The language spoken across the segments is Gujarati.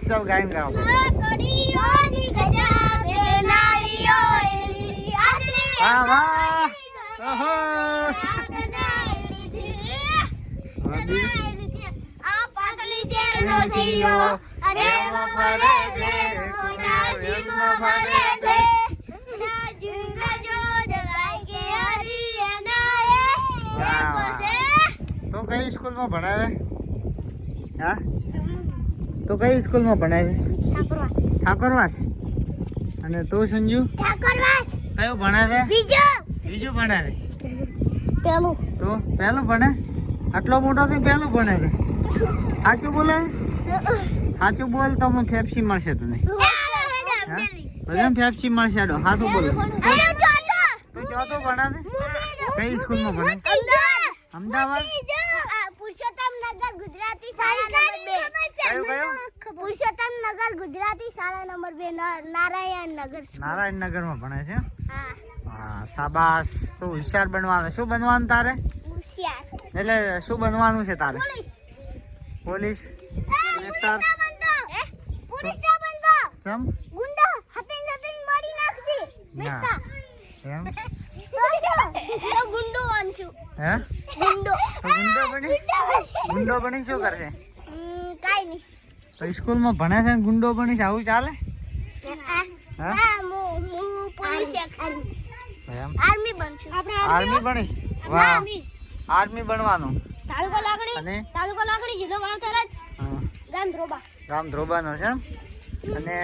ચૂપચાપ ગાયન ગાઓ. વાહ વાહ. ઓહો. તો કઈ સ્કૂલમાં ભણાવે? હા, તો કઈ સ્કૂલમાં ભણાવે? ઠાકોરવાસ. અને તું સંજુ? કયું ભણાવે? બીજું ભણાવે. તો પહેલું ભણે? આટલો મોટો થઈ પહેલું ભણે છે? સાચું બોલે? સાચું બોલ તો મને ફેફસી મળશે તને. બધાને ફેફસી મળશે. આડો સાચું બોલ. તો ચોથું ભણાવે? કઈ સ્કૂલમાં ભણે? અમદાવાદ. પુરુષોત્તમનગર ગુજરાતી શાળા નંબર 2. પુરુષોત્તમનગર ગુજરાતી શાળા નંબર 2 નારાયણનગર માં ભણે છે. હા, શાબાશ. તો હોશિયાર બનવાનું. શું બનવાનું તારે? હોશિયાર એટલે શું બનવાનું છે તારે? Police, collector. કેમ? ગુંડો હતીન મારી નાખશે. ના એમ તો ગુંડો બનશું. હે? ગુંડો બની શું કરશે? કાઈ નહીં. તો સ્કૂલમાં ભણે છે ગુંડો બની છે, આવું ચાલે? આર્મી બનશું. આર્મી બનીશ? વાહ, આર્મી બનવાનું. તાલુકો લાકડી જિલ્લો વાણથરા, ગામ ધ્રોબાનો છે. અને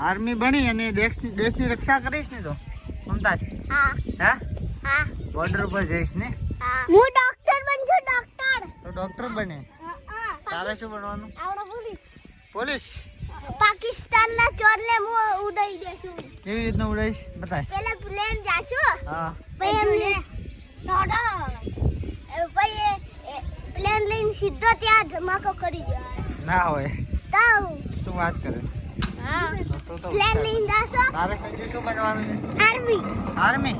આર્મી બની અને દેશની રક્ષા કરીશ ને તો મમતાજ? હા. બોર્ડર ઉપર જઈશ ને? હું ડોક્ટર બનશું. તો ડોક્ટર બને. તારે શું બનવાનું? પોલીસ. પાકિસ્તાનના ચોરને હું ઉડાઈ દેશું. કેવી રીતના ઉડાઈશ બતાય? પેલા પ્લેન જાશું. હા. પછી એમને પછી પ્લેન લઈને સીધો ત્યાં ધમાકો કરી દેવાનો. ના હોય. તો શું વાત કરે? હા. તો પ્લેન લઈને જાશો. તારે સંજુ શું બનવાનું છે? આર્મી.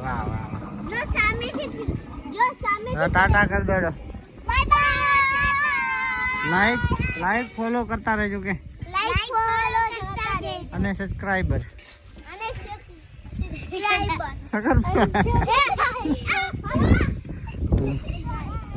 વાહ વાહ. જો સામેથી ટાટા કર દેડો. Bye bye. લાઈક ફોલો કરતા રહેજો કે? લાઈક ફોલો કરતા રહેજો. અને સબસ્ક્રાઇબર.